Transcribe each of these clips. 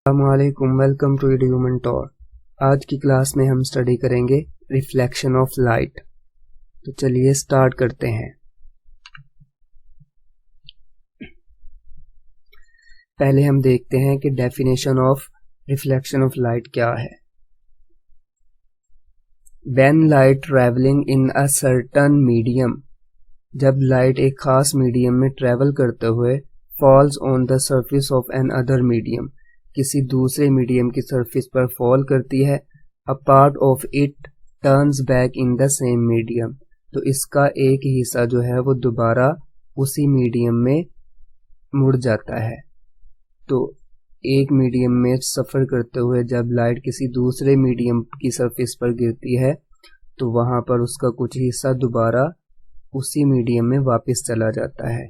अस्सलामुअलैकुम, welcome to EDU mentor. आज की क्लास में हम स्टडी करेंगे रिफ्लेक्शन ऑफ लाइट। तो चलिए स्टार्ट करते हैं। पहले हम देखते हैं कि definition of reflection of light क्या है। When light travelling in a certain medium, जब लाइट एक खास मीडियम में ट्रैवल करते हुए falls on the surface of another medium, किसी दूसरे मीडियम की सरफेस पर फॉल करती है, a part of it turns back in the same medium, तो इसका एक हिस्सा जो है वो दोबारा उसी मीडियम में मुड़ जाता है। तो एक मीडियम में सफ़र करते हुए जब लाइट किसी दूसरे मीडियम की सरफेस पर गिरती है तो वहां पर उसका कुछ हिस्सा दोबारा उसी मीडियम में वापस चला जाता है।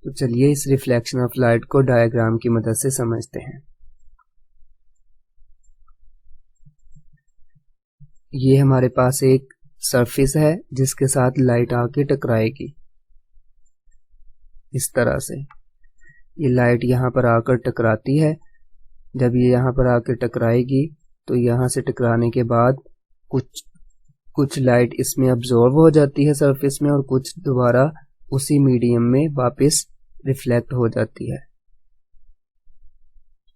तो चलिए इस रिफ्लेक्शन ऑफ लाइट को डायग्राम की मदद से समझते हैं। ये हमारे पास एक सरफेस है जिसके साथ लाइट आके टकराएगी। इस तरह से ये लाइट यहाँ पर आकर टकराती है। जब ये यहाँ पर आकर टकराएगी तो यहाँ से टकराने के बाद कुछ लाइट इसमें अब्जॉर्ब हो जाती है सरफेस में, और कुछ दोबारा उसी मीडियम में वापस रिफ्लेक्ट हो जाती है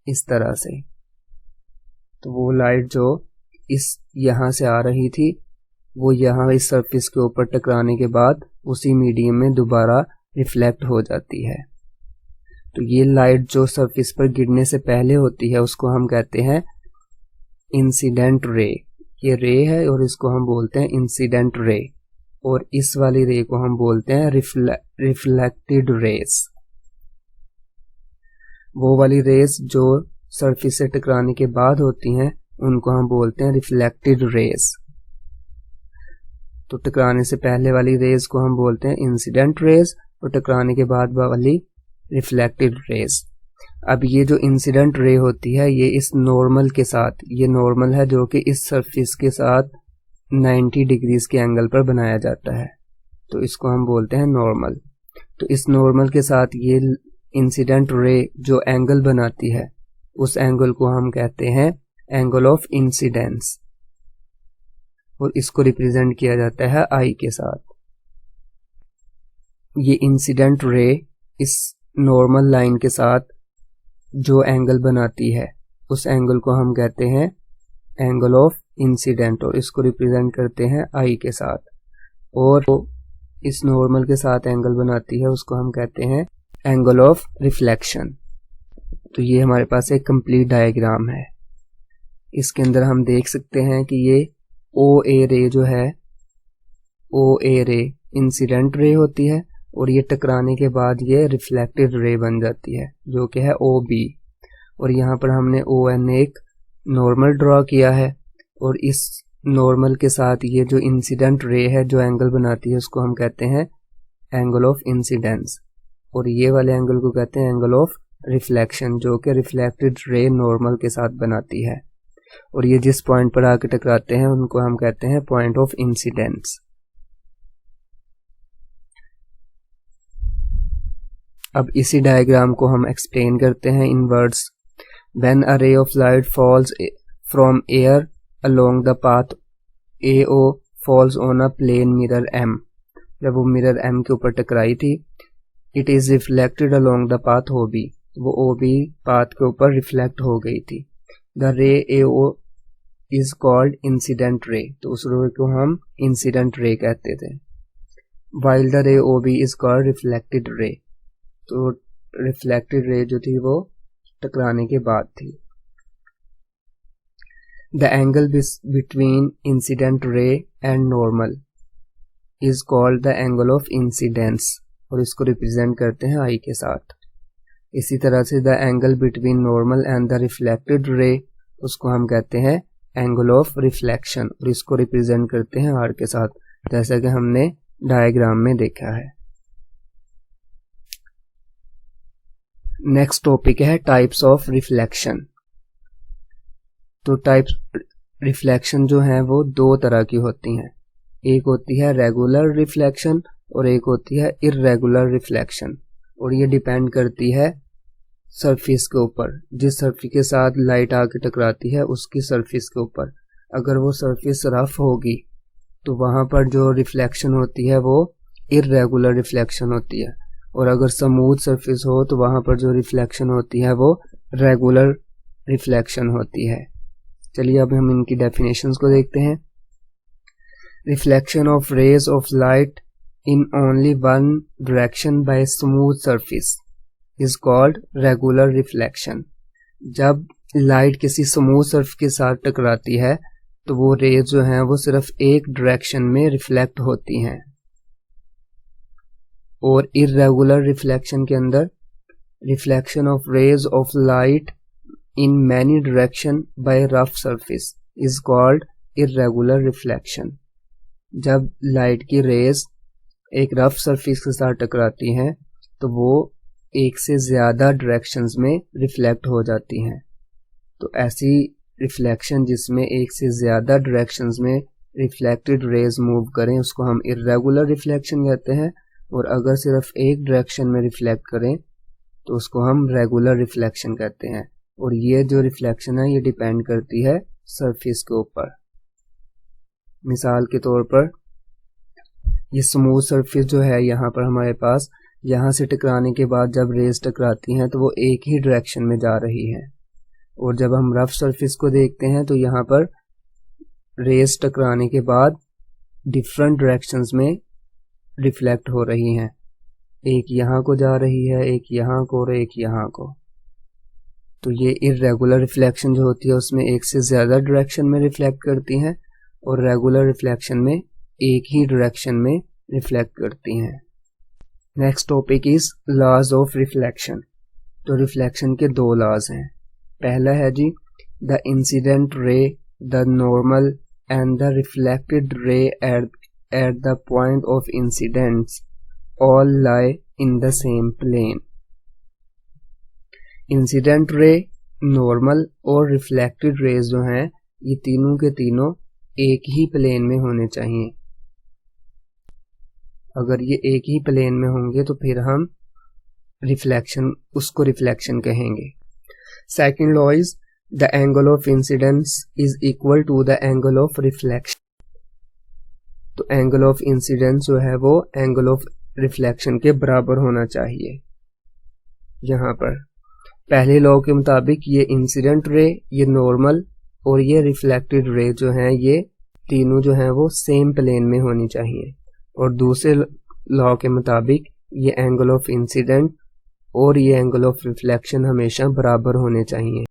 इस तरह से। तो वो लाइट जो यहाँ से आ रही थी वो यहाँ इस सरफेस के ऊपर टकराने के बाद उसी मीडियम में दोबारा रिफ्लेक्ट हो जाती है। तो ये लाइट जो सरफेस पर गिरने से पहले होती है उसको हम कहते हैं इंसिडेंट रे। ये रे है और इसको हम बोलते हैं इंसिडेंट रे, और इस वाली रे को हम बोलते हैं रिफ्लेक्टेड रेस। वो वाली रेस जो सरफेस से टकराने के बाद होती हैं उनको हम बोलते हैं रिफ्लेक्टेड रेस। तो टकराने से पहले वाली रेस को हम बोलते हैं इंसिडेंट रेस और टकराने के बाद वाली रिफ्लेक्टेड रेस। अब ये जो इंसिडेंट रे होती है ये इस नॉर्मल के साथ, ये नॉर्मल है जो कि इस सरफेस के साथ 90 डिग्रीज के एंगल पर बनाया जाता है, तो इसको हम बोलते हैं नॉर्मल। तो इस नॉर्मल के साथ ये इंसिडेंट रे जो एंगल बनाती है उस एंगल को हम कहते हैं एंगल ऑफ इंसिडेंस, और इसको रिप्रेजेंट किया जाता है आई के साथ। ये इंसिडेंट रे इस नॉर्मल लाइन के साथ जो एंगल बनाती है उस एंगल को हम कहते हैं एंगल ऑफ इंसिडेंट, और इसको रिप्रेजेंट करते हैं आई के साथ। और इस नॉर्मल के साथ एंगल बनाती है उसको हम कहते हैं एंगल ऑफ रिफ्लेक्शन। तो ये हमारे पास एक कंप्लीट डायग्राम है। इसके अंदर हम देख सकते हैं कि ये ओ ए रे जो है, ओ ए रे इंसिडेंट रे होती है और ये टकराने के बाद ये रिफ्लेक्टेड रे बन जाती है जो कि है ओ बी। और यहाँ पर हमने ओ एन एक नॉर्मल ड्रॉ किया है, और इस नॉर्मल के साथ ये जो इंसिडेंट रे है जो एंगल बनाती है उसको हम कहते हैं एंगल ऑफ इंसिडेंस, और ये वाले एंगल को कहते हैं एंगल ऑफ रिफ्लेक्शन जो कि रिफ्लेक्टेड रे नॉर्मल के साथ बनाती है। और ये जिस पॉइंट पर आके टकराते हैं उनको हम कहते हैं पॉइंट ऑफ इंसिडेंस। अब इसी डायग्राम को हम एक्सप्लेन करते हैं इन words. When a ray of light falls from air along the path AO falls on a plane mirror M, जब वो मिरर M के ऊपर टकराई थी, it is reflected along the path OB, वो OB पाथ के ऊपर रिफ्लेक्ट हो गई थी। द रे AO is called incident ray, तो उस रे को हम इंसिडेंट रे कहते थे। वाइल द रे OB is called reflected ray, तो रिफ्लेक्टेड रे जो थी वो टकराने के बाद थी। The angle between incident ray and normal is called the angle of incidence, और इसको रिप्रेजेंट करते हैं आई के साथ। इसी तरह से the angle between normal and the reflected रे उसको हम कहते हैं एंगल ऑफ रिफ्लेक्शन, और इसको रिप्रेजेंट करते हैं आर के साथ, जैसा कि हमने डायग्राम में देखा है। नेक्स्ट टॉपिक है टाइप्स ऑफ रिफ्लेक्शन। तो टाइप्स रिफ्लेक्शन जो है वो दो तरह की होती हैं, एक होती है रेगुलर रिफ्लेक्शन और एक होती है इर्रेगुलर रिफ्लेक्शन, और ये डिपेंड करती है सरफेस के ऊपर, जिस सरफेस के साथ लाइट आके टकराती है उसकी सरफेस के ऊपर। अगर वो सरफेस रफ होगी तो वहाँ पर जो रिफ्लेक्शन होती है वो इर्रेगुलर रिफ्लेक्शन होती है, और अगर स्मूथ सरफेस हो तो वहाँ पर जो रिफ्लेक्शन होती है वो रेगुलर रिफ्लेक्शन होती है। चलिए अब हम इनकी डेफिनेशंस को देखते हैं। Reflection of rays of light in only one direction by smooth surface is called regular reflection। जब लाइट किसी स्मूथ सरफेस के साथ टकराती है तो वो रेज जो हैं वो सिर्फ एक डायरेक्शन में रिफ्लेक्ट होती हैं। और इर्रेगुलर रिफ्लेक्शन के अंदर reflection of rays of light in many direction by rough surface is called irregular reflection. जब लाइट की रेज एक रफ सरफेस के साथ टकराती हैं तो वो एक से ज़्यादा डायरेक्शंस में रिफ्लेक्ट हो जाती हैं। तो ऐसी रिफ्लेक्शन जिसमें एक से ज़्यादा डायरेक्शंस में रिफ्लेक्टेड रेज मूव करें उसको हम इर्रेगुलर रिफ्लेक्शन कहते हैं, और अगर सिर्फ एक डायरेक्शन में रिफ्लेक्ट करें तो उसको हम रेगुलर रिफ्लेक्शन कहते हैं। और ये जो रिफ्लेक्शन है ये डिपेंड करती है सरफेस के ऊपर। मिसाल के तौर पर ये स्मूथ सरफेस जो है यहाँ पर हमारे पास, यहाँ से टकराने के बाद जब रेज टकराती हैं तो वो एक ही डायरेक्शन में जा रही हैं, और जब हम रफ सरफेस को देखते हैं तो यहाँ पर रेज टकराने के बाद डिफरेंट डायरेक्शंस में रिफ्लेक्ट हो रही हैं। एक यहाँ को जा रही है, एक यहाँ को और एक यहाँ को। तो ये इर्रेगुलर रिफ्लेक्शन जो होती है उसमें एक से ज़्यादा डायरेक्शन में रिफ्लेक्ट करती हैं, और रेगुलर रिफ्लेक्शन में एक ही डायरेक्शन में रिफ्लेक्ट करती हैं। Next topic is laws of reflection. तो रिफ्लेक्शन के दो लॉज हैं। पहला है जी the incident ray, the normal and the reflected ray at the point of incidence all lie in the same plane. Incident ray, normal और reflected rays जो हैं ये तीनों के तीनों एक ही प्लेन में होने चाहिए। अगर ये एक ही प्लेन में होंगे तो फिर हम उसको रिफ्लेक्शन कहेंगे। Second law is the angle of incidence is equal to the angle of reflection. तो एंगल ऑफ इंसिडेंस जो है वो एंगल ऑफ रिफ्लेक्शन के बराबर होना चाहिए। यहाँ पर पहले लॉ के मुताबिक ये इंसिडेंट रे, ये नॉर्मल और ये रिफ्लेक्टेड रे जो हैं ये तीनों जो हैं वो सेम प्लेन में होनी चाहिए। और दूसरे लॉ के मुताबिक ये एंगल ऑफ इंसिडेंट और ये एंगल ऑफ रिफ्लेक्शन हमेशा बराबर होने चाहिए।